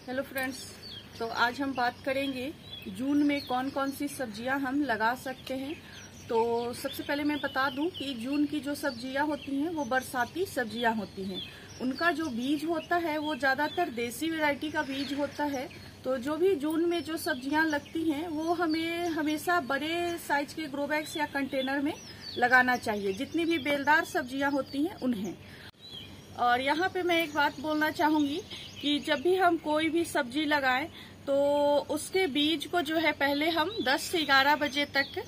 Hello friends, तो आज हम बात करेंगे जून में कौन कौन सी सब्जियां हम लगा सकते हैं। तो सबसे पहले मैं बता दूं कि जून की जो सब्जियां होती हैं वो बरसाती सब्जियां होती हैं। उनका जो बीज होता है वो ज़्यादातर देसी वैरायटी का बीज होता है। तो जो भी जून में जो सब्जियां लगती हैं वो हमें हमेशा बड़े साइज के ग्रो बैग्स या कंटेनर में लगाना चाहिए, जितनी भी बेलदार सब्जियां होती हैं उन्हें। और यहाँ पे मैं एक बात बोलना चाहूँगी कि जब भी हम कोई भी सब्जी लगाएं तो उसके बीज को जो है पहले हम 10 से 11 बजे तक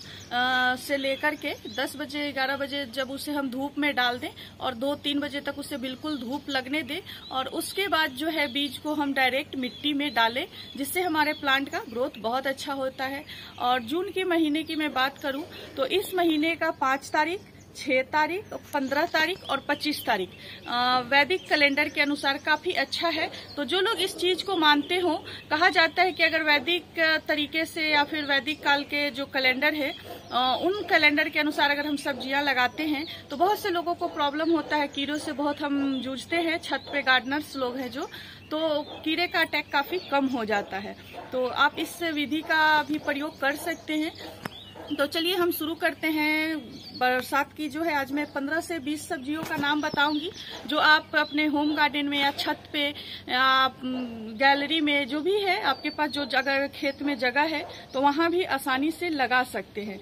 से लेकर के 10 बजे 11 बजे जब उसे हम धूप में डाल दें और 2-3 बजे तक उसे बिल्कुल धूप लगने दें, और उसके बाद जो है बीज को हम डायरेक्ट मिट्टी में डालें, जिससे हमारे प्लांट का ग्रोथ बहुत अच्छा होता है। और जून के महीने की मैं बात करूं तो इस महीने का 5 तारीख, 6 तारीख, 15 तारीख और 25 तारीख वैदिक कैलेंडर के अनुसार काफी अच्छा है। तो जो लोग इस चीज को मानते हो, कहा जाता है कि अगर वैदिक तरीके से या फिर वैदिक काल के जो कैलेंडर है उन कैलेंडर के अनुसार अगर हम सब्जियां लगाते हैं तो बहुत से लोगों को प्रॉब्लम होता है, कीड़ों से बहुत हम जूझते हैं। छत पे गार्डनर्स लोग हैं जो, तो कीड़े का अटैक काफी कम हो जाता है। तो आप इस विधि का भी प्रयोग कर सकते हैं। तो चलिए हम शुरू करते हैं। बरसात की जो है आज मैं 15 से 20 सब्जियों का नाम बताऊंगी, जो आप अपने होम गार्डन में या छत पे या गैलरी में जो भी है आपके पास, जो अगर खेत में जगह है तो वहां भी आसानी से लगा सकते हैं।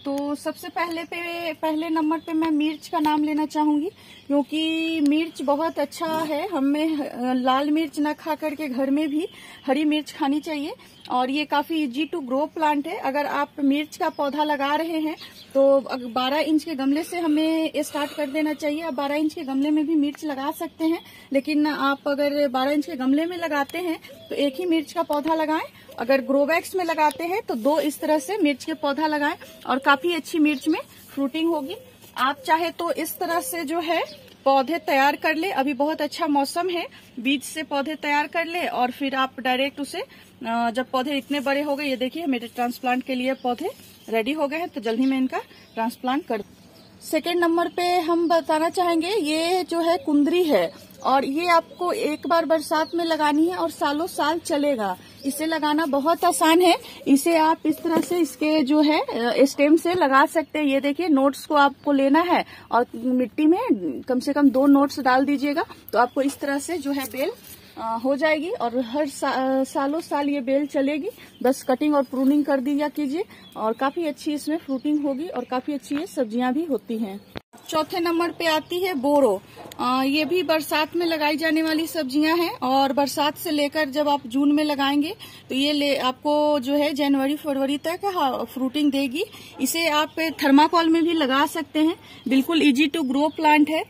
तो सबसे पहले नंबर पे मैं मिर्च का नाम लेना चाहूंगी, क्योंकि मिर्च बहुत अच्छा है। हमें लाल मिर्च न खा करके घर में भी हरी मिर्च खानी चाहिए, और ये काफी इजी टू ग्रो प्लांट है। अगर आप मिर्च का पौधा लगा रहे हैं तो 12 इंच के गमले से हमें स्टार्ट कर देना चाहिए। आप 12 इंच के गमले में भी मिर्च लगा सकते हैं, लेकिन आप अगर 12 इंच के गमले में लगाते हैं तो एक ही मिर्च का पौधा लगाएं। अगर ग्रो बैग्स में लगाते हैं तो 2 इस तरह से मिर्च के पौधा लगाएं, और काफी अच्छी मिर्च में फ्रूटिंग होगी। आप चाहे तो इस तरह से जो है पौधे तैयार कर ले, अभी बहुत अच्छा मौसम है, बीज से पौधे तैयार कर ले और फिर आप डायरेक्ट उसे, जब पौधे इतने बड़े हो गए, ये देखिए मेरे ट्रांसप्लांट के लिए पौधे रेडी हो गए हैं, तो जल्दी मैं इनका ट्रांसप्लांट कर। सेकेंड नंबर पे हम बताना चाहेंगे, ये जो है कुंदरी है, और ये आपको एक बार बरसात में लगानी है और सालों साल चलेगा। इसे लगाना बहुत आसान है। इसे आप इस तरह से इसके जो है स्टेम से लगा सकते हैं। ये देखिए, नोट्स को आपको लेना है और मिट्टी में कम से कम 2 नोट्स डाल दीजिएगा, तो आपको इस तरह से जो है बेल हो जाएगी, और हर सालों साल ये बेल चलेगी। बस कटिंग और प्रूनिंग कर दिया कीजिए, और काफी अच्छी इसमें फ्रूटिंग होगी और काफी अच्छी ये सब्जियां भी होती हैं। चौथे नंबर पे आती है बोरो। ये भी बरसात में लगाई जाने वाली सब्जियां हैं, और बरसात से लेकर जब आप जून में लगाएंगे तो ये आपको जो है जनवरी फरवरी तक फ्रूटिंग देगी। इसे आप थर्माकोल में भी लगा सकते हैं, बिल्कुल इजी टू ग्रो प्लांट है।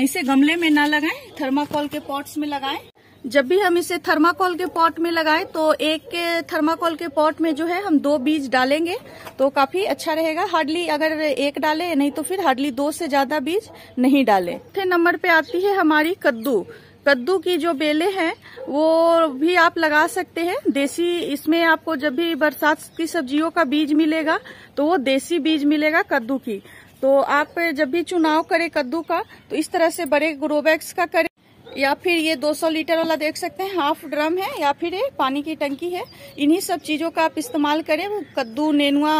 इसे गमले में ना लगाएं, थर्माकोल के पॉट्स में लगाएं। जब भी हम इसे थर्माकोल के पॉट में लगाएं तो एक थर्माकोल के पॉट में जो है हम 2 बीज डालेंगे, तो काफी अच्छा रहेगा। हार्डली अगर 1 डाले, नहीं तो फिर हार्डली 2 से ज्यादा बीज नहीं डाले। चौथे नंबर पे आती है हमारी कद्दू। कद्दू की जो बेलें हैं वो भी आप लगा सकते हैं देसी। इसमें आपको जब भी बरसात की सब्जियों का बीज मिलेगा तो वो देसी बीज मिलेगा कद्दू की। तो आप जब भी चुनाव करें कद्दू का तो इस तरह से बड़े ग्रो बैग्स का करें, या फिर ये 200 लीटर वाला देख सकते हैं, हाफ ड्रम है, या फिर ये पानी की टंकी है। इन्हीं सब चीजों का आप इस्तेमाल करें कद्दू, नेनुआ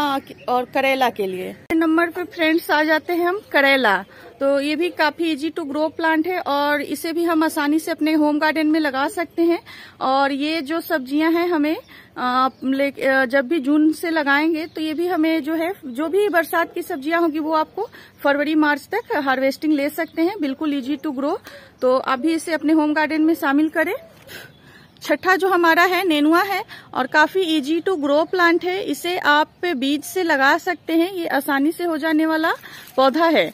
और करेला के लिए। नंबर पे फ्रेंड्स आ जाते हैं हम करेला। तो ये भी काफी इजी टू ग्रो प्लांट है, और इसे भी हम आसानी से अपने होम गार्डन में लगा सकते हैं। और ये जो सब्जियां हैं हमें जब भी जून से लगाएंगे तो ये भी हमें जो है, जो भी बरसात की सब्जियां होगी वो आपको फरवरी मार्च तक हार्वेस्टिंग ले सकते हैं, बिल्कुल इजी टू ग्रो। तो आप भी इसे अपने होम गार्डन में शामिल करें। छठा जो हमारा है नेनुआ है, और काफी इजी टू ग्रो प्लांट है। इसे आप बीज से लगा सकते हैं, ये आसानी से हो जाने वाला पौधा है।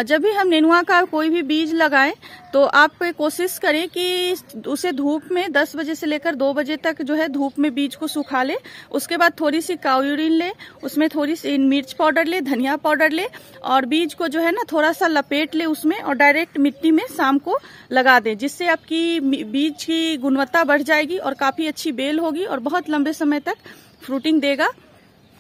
जब भी हम नेनुआ का कोई भी बीज लगाएं तो आप कोशिश करें कि उसे धूप में 10 बजे से लेकर 2 बजे तक जो है धूप में बीज को सुखा ले। उसके बाद थोड़ी सी काऊ यूरिन ले, उसमें थोड़ी सी मिर्च पाउडर ले, धनिया पाउडर ले, और बीज को जो है ना थोड़ा सा लपेट ले उसमें, और डायरेक्ट मिट्टी में शाम को लगा दें, जिससे आपकी बीज की गुणवत्ता बढ़ जाएगी और काफी अच्छी बेल होगी और बहुत लंबे समय तक फ्रूटिंग देगा।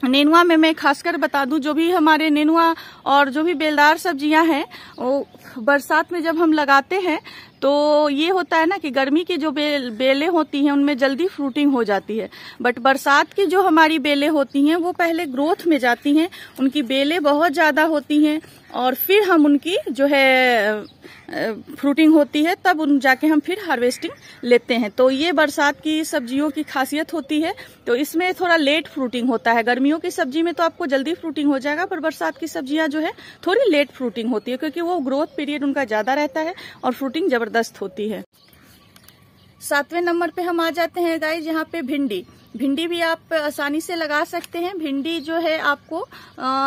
नेनुआ में मैं खासकर बता दूं, जो भी हमारे नेनुआ और जो भी बेलदार सब्जियां हैं वो बरसात में जब हम लगाते हैं तो ये होता है ना कि गर्मी की जो बेलें होती हैं उनमें जल्दी फ्रूटिंग हो जाती है, बट बरसात की जो हमारी बेलें होती हैं वो पहले ग्रोथ में जाती हैं, उनकी बेलें बहुत ज्यादा होती हैं और फिर हम उनकी जो है फ्रूटिंग होती है, तब उन जाके हम फिर हार्वेस्टिंग लेते हैं। तो ये बरसात की सब्जियों की खासियत होती है। तो इसमें थोड़ा लेट फ्रूटिंग होता है। गर्मियों की सब्जी में तो आपको जल्दी फ्रूटिंग हो जाएगा, पर बरसात की सब्जियां जो है थोड़ी लेट फ्रूटिंग होती है, क्योंकि वो ग्रोथ पीरियड उनका ज्यादा रहता है और फ्रूटिंग जबरदस्त होती है। 7वें नंबर पे हम आ जाते हैं गाइस, यहाँ पे भिंडी। भिंडी भी आप आसानी से लगा सकते हैं। भिंडी जो है आपको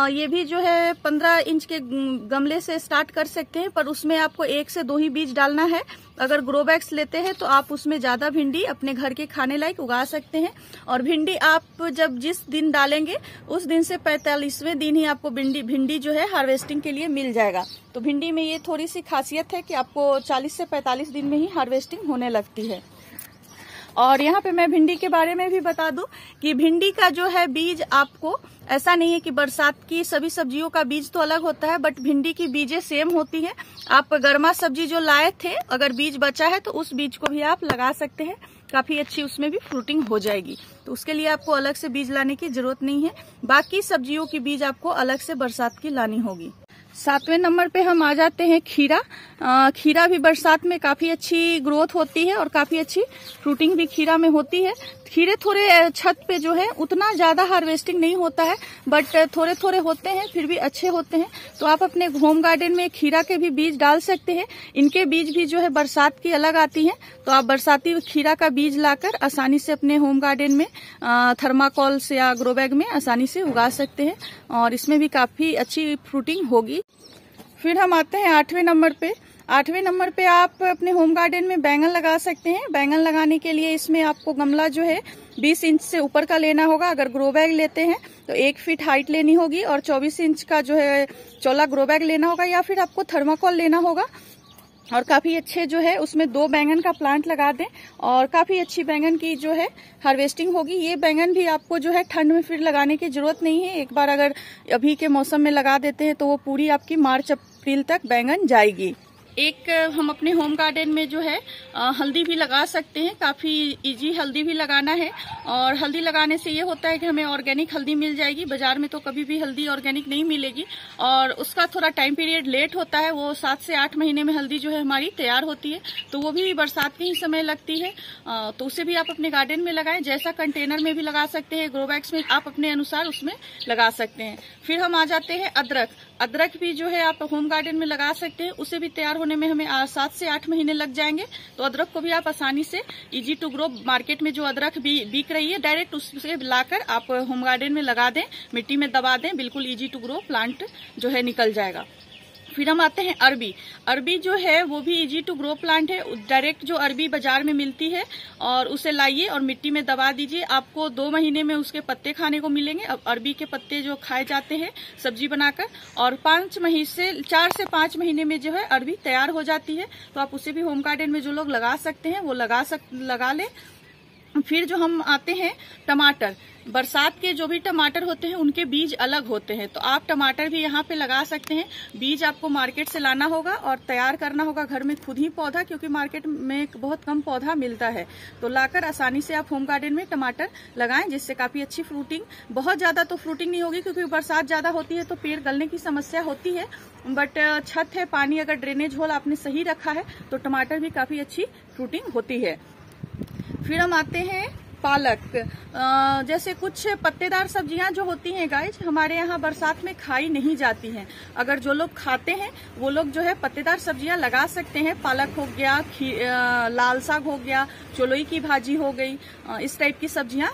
ये भी जो है 15 इंच के गमले से स्टार्ट कर सकते हैं, पर उसमें आपको 1 से 2 ही बीज डालना है। अगर ग्रो बैग्स लेते हैं तो आप उसमें ज्यादा भिंडी अपने घर के खाने लायक उगा सकते हैं। और भिंडी आप जब जिस दिन डालेंगे उस दिन से 45वें दिन ही आपको भिंडी जो है हार्वेस्टिंग के लिए मिल जाएगा। तो भिंडी में ये थोड़ी सी खासियत है कि आपको 40 से 45 दिन में ही हार्वेस्टिंग होने लगती है। और यहाँ पे मैं भिंडी के बारे में भी बता दूं कि भिंडी का जो है बीज आपको ऐसा नहीं है कि बरसात की सभी सब्जियों का बीज तो अलग होता है, बट भिंडी की बीजें सेम होती हैं। आप गर्मा सब्जी जो लाए थे, अगर बीज बचा है तो उस बीज को भी आप लगा सकते हैं, काफी अच्छी उसमें भी फ्रूटिंग हो जाएगी। तो उसके लिए आपको अलग से बीज लाने की जरूरत नहीं है। बाकी सब्जियों की बीज आपको अलग से बरसात की लानी होगी। 7वें नंबर पे हम आ जाते हैं खीरा। खीरा भी बरसात में काफी अच्छी ग्रोथ होती है और काफी अच्छी फ्रूटिंग भी खीरा में होती है। खीरे थोड़े छत पे जो है उतना ज्यादा हार्वेस्टिंग नहीं होता है, बट थोड़े थोड़े होते हैं, फिर भी अच्छे होते हैं। तो आप अपने होम गार्डन में खीरा के भी बीज डाल सकते हैं। इनके बीज भी जो है बरसात की अलग आती हैं, तो आप बरसाती खीरा का बीज लाकर आसानी से अपने होम गार्डन में थर्माकोल से या ग्रो बैग में आसानी से उगा सकते हैं और इसमें भी काफी अच्छी फ्रूटिंग होगी। फिर हम आते हैं 8वें नंबर पे। 8वें नंबर पे आप अपने होम गार्डन में बैंगन लगा सकते हैं। बैंगन लगाने के लिए इसमें आपको गमला जो है 20 इंच से ऊपर का लेना होगा। अगर ग्रो बैग लेते हैं तो 1 फीट हाइट लेनी होगी और 24 इंच का जो है चौड़ा ग्रो बैग लेना होगा, या फिर आपको थर्माकोल लेना होगा। और काफी अच्छे जो है उसमें 2 बैंगन का प्लांट लगा दें और काफी अच्छी बैंगन की जो है हार्वेस्टिंग होगी। ये बैंगन भी आपको जो है ठंड में फिर लगाने की जरूरत नहीं है। एक बार अगर अभी के मौसम में लगा देते हैं तो वो पूरी आपकी मार्च अप्रैल तक बैंगन जाएगी। एक हम अपने होम गार्डन में जो है हल्दी भी लगा सकते हैं। काफी इजी हल्दी भी लगाना है और हल्दी लगाने से ये होता है कि हमें ऑर्गेनिक हल्दी मिल जाएगी। बाजार में तो कभी भी हल्दी ऑर्गेनिक नहीं मिलेगी और उसका थोड़ा टाइम पीरियड लेट होता है। वो 7 से 8 महीने में हल्दी जो है हमारी तैयार होती है, तो वो भी बरसात के ही समय लगती है। तो उसे भी आप अपने गार्डन में लगाएं। जैसा कंटेनर में भी लगा सकते हैं, ग्रो बैग्स में आप अपने अनुसार उसमें लगा सकते हैं। फिर हम आ जाते हैं अदरक। अदरक भी जो है आप होम गार्डन में लगा सकते हैं। उसे भी तैयार होने में हमें 7 से 8 महीने लग जाएंगे। तो अदरक को भी आप आसानी से इजी टू ग्रो, मार्केट में जो अदरक बिक रही है डायरेक्ट उससे लाकर आप होम गार्डन में लगा दें, मिट्टी में दबा दें, बिल्कुल इजी टू ग्रो प्लांट जो है निकल जाएगा। फिर हम आते हैं अरबी। अरबी जो है वो भी इजी टू ग्रो प्लांट है। डायरेक्ट जो अरबी बाजार में मिलती है और उसे लाइए और मिट्टी में दबा दीजिए, आपको 2 महीने में उसके पत्ते खाने को मिलेंगे। अब अरबी के पत्ते जो खाए जाते हैं सब्जी बनाकर, और 4 से 5 महीने में जो है अरबी तैयार हो जाती है। तो आप उसे भी होम गार्डन में जो लोग लगा सकते हैं वो लगा ले। फिर जो हम आते हैं टमाटर। बरसात के जो भी टमाटर होते हैं उनके बीज अलग होते हैं, तो आप टमाटर भी यहाँ पे लगा सकते हैं। बीज आपको मार्केट से लाना होगा और तैयार करना होगा घर में खुद ही पौधा, क्योंकि मार्केट में बहुत कम पौधा मिलता है। तो लाकर आसानी से आप होम गार्डन में टमाटर लगाएं, जिससे काफी अच्छी फ्रूटिंग, बहुत ज्यादा तो फ्रूटिंग नहीं होगी क्योंकि बरसात ज्यादा होती है तो पेड़ गलने की समस्या होती है, बट छत है, पानी अगर ड्रेनेज होल आपने सही रखा है तो टमाटर भी काफी अच्छी फ्रूटिंग होती है। फिर हम आते हैं पालक। जैसे कुछ पत्तेदार सब्जियां जो होती हैं गाइज, हमारे यहाँ बरसात में खाई नहीं जाती हैं। अगर जो लोग खाते हैं वो लोग जो है पत्तेदार सब्जियां लगा सकते हैं। पालक हो गया, लाल साग हो गया, चोलोई की भाजी हो गई, इस टाइप की सब्जियां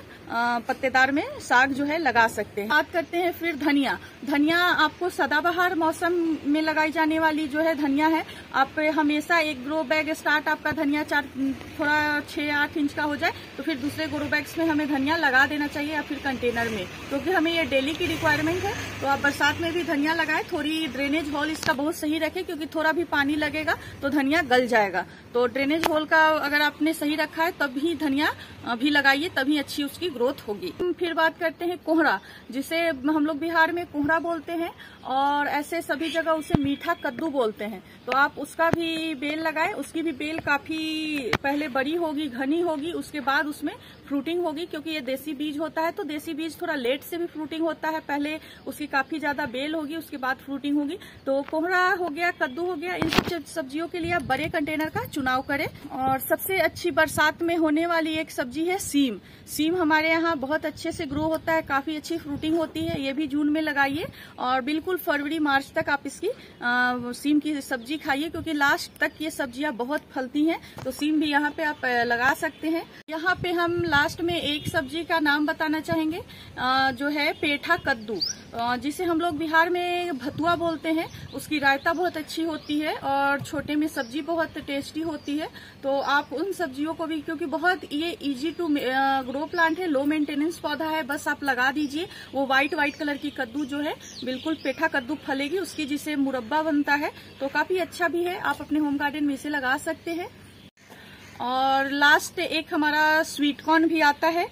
पत्तेदार में साग जो है लगा सकते हैं। बात करते हैं फिर धनिया। धनिया आपको सदाबहार मौसम में लगाई जाने वाली जो है धनिया है। आप हमेशा एक ग्रो बैग स्टार्ट आपका धनिया थोड़ा 6-8 इंच का हो जाए तो फिर दूसरे ग्रो बैग्स में हमें धनिया लगा देना चाहिए या फिर कंटेनर में, क्योंकि हमें ये डेली की रिक्वायरमेंट है। तो आप बरसात में भी धनिया लगाएं, थोड़ी ड्रेनेज होल इसका बहुत सही रखें, क्योंकि थोड़ा भी पानी लगेगा तो धनिया गल जाएगा। तो ड्रेनेज होल का अगर आपने सही रखा है तब ही धनिया भी लगाइए, तभी अच्छी उसकी ग्रोथ होगी। फिर बात करते हैं कोहरा, जिसे हम लोग बिहार में कोहरा बोलते हैं और ऐसे सभी जगह उसे मीठा कद्दू बोलते हैं। तो आप उसका भी बेल लगाएं, उसकी भी बेल काफी पहले बड़ी होगी, घनी होगी, उसके बाद उसमें फ्रूटिंग होगी, क्योंकि ये देसी बीज होता है। तो देसी बीज थोड़ा लेट से भी फ्रूटिंग होता है, पहले उसकी काफी ज्यादा बेल होगी, उसके बाद फ्रूटिंग होगी। तो कोहरा हो गया, कद्दू हो गया, इन सब सब्जियों के लिए आप बड़े कंटेनर का चुनाव करें। और सबसे अच्छी बरसात में होने वाली एक सब्जी है सीम। सीम हमारे यहाँ बहुत अच्छे से ग्रो होता है, काफी अच्छी फ्रूटिंग होती है। ये भी जून में लगाइए और बिल्कुल फरवरी मार्च तक आप इसकी सीम की सब्जी खाइए, क्योंकि लास्ट तक ये सब्जियां बहुत फलती हैं। तो सीम भी यहाँ पे आप लगा सकते हैं। यहाँ पे हम लास्ट में एक सब्जी का नाम बताना चाहेंगे, जो है पेठा कद्दू, जिसे हम लोग बिहार में भतुआ बोलते हैं। उसकी रायता बहुत अच्छी होती है और छोटे में सब्जी बहुत टेस्टी होती है। तो आप उन सब्जियों को भी, क्योंकि बहुत ये इजी टू ग्रो प्लांट है, लो मेंटेनेंस पौधा है, बस आप लगा दीजिए। वो व्हाइट कलर की कद्दू जो है बिल्कुल पेठा कद्दू फलेगी, उसकी जिसे मुरब्बा बनता है। तो काफी अच्छा भी है, आप अपने होम गार्डन में इसे लगा सकते हैं। और लास्ट एक हमारा स्वीट कॉर्न भी आता है।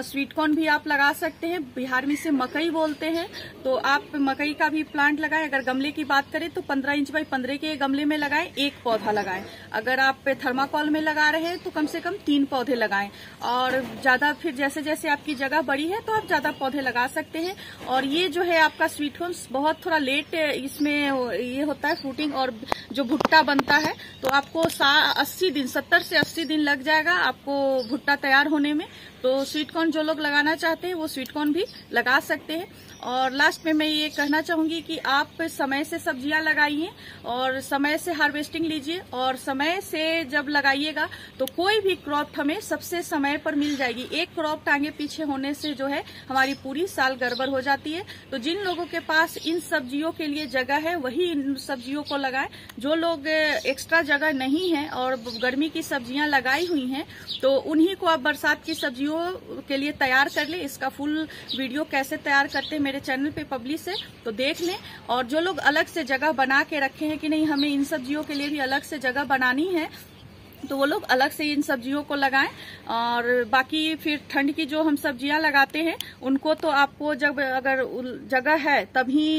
स्वीट कॉर्न भी आप लगा सकते हैं, बिहार में इसे मकई बोलते हैं। तो आप मकई का भी प्लांट लगाएं। अगर गमले की बात करें तो 15 इंच बाई 15 के गमले में लगाएं, एक पौधा लगाएं। अगर आप थर्माकोल में लगा रहे हैं तो कम से कम 3 पौधे लगाएं। और ज्यादा फिर जैसे जैसे आपकी जगह बड़ी है तो आप ज्यादा पौधे लगा सकते हैं। और ये जो है आपका स्वीट कॉर्न बहुत थोड़ा लेट इसमें ये होता है फ्रूटिंग, और जो भुट्टा बनता है तो आपको 70 से 80 दिन लग जाएगा आपको भुट्टा तैयार होने में। तो स्वीट कॉर्न जो लोग लगाना चाहते हैं वो स्वीट कॉर्न भी लगा सकते हैं। और लास्ट में मैं ये कहना चाहूंगी कि आप समय से सब्जियां लगाइए और समय से हार्वेस्टिंग लीजिए, और समय से जब लगाइएगा तो कोई भी क्रॉप हमें सबसे समय पर मिल जाएगी। एक क्रॉप आगे पीछे होने से जो है हमारी पूरी साल गड़बड़ हो जाती है। तो जिन लोगों के पास इन सब्जियों के लिए जगह है वही इन सब्जियों को लगाएं। जो लोग एक्स्ट्रा जगह नहीं है और गर्मी की सब्जियां लगाई हुई हैं तो उन्हीं को आप बरसात की सब्जियों के लिए तैयार कर ले। इसका फुल वीडियो कैसे तैयार करते हैं मेरे चैनल पे पब्लिश है, तो देख लें। और जो लोग अलग से जगह बना के रखे हैं कि नहीं हमें इन सब्जियों के लिए भी अलग से जगह बनानी है, तो वो लोग अलग से इन सब्जियों को लगाएं। और बाकी फिर ठंड की जो हम सब्जियां लगाते हैं उनको तो आपको जब अगर जगह है तभी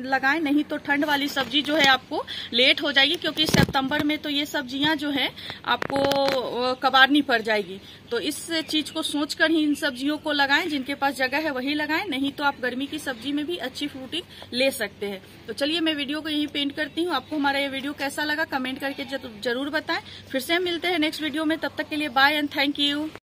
लगाएं, नहीं तो ठंड वाली सब्जी जो है आपको लेट हो जाएगी, क्योंकि सितंबर में तो ये सब्जियां जो है आपको कबाड़नी पड़ जाएगी। तो इस चीज को सोचकर ही इन सब्जियों को लगाएं। जिनके पास जगह है वही लगाएं, नहीं तो आप गर्मी की सब्जी में भी अच्छी फ्रूटिंग ले सकते हैं। तो चलिए मैं वीडियो को यहीं पेंट करती हूँ। आपको हमारा ये वीडियो कैसा लगा कमेंट करके जरूर बताएं। फिर से मिलते हैं नेक्स्ट वीडियो में, तब तक के लिए बाय एंड थैंक यू।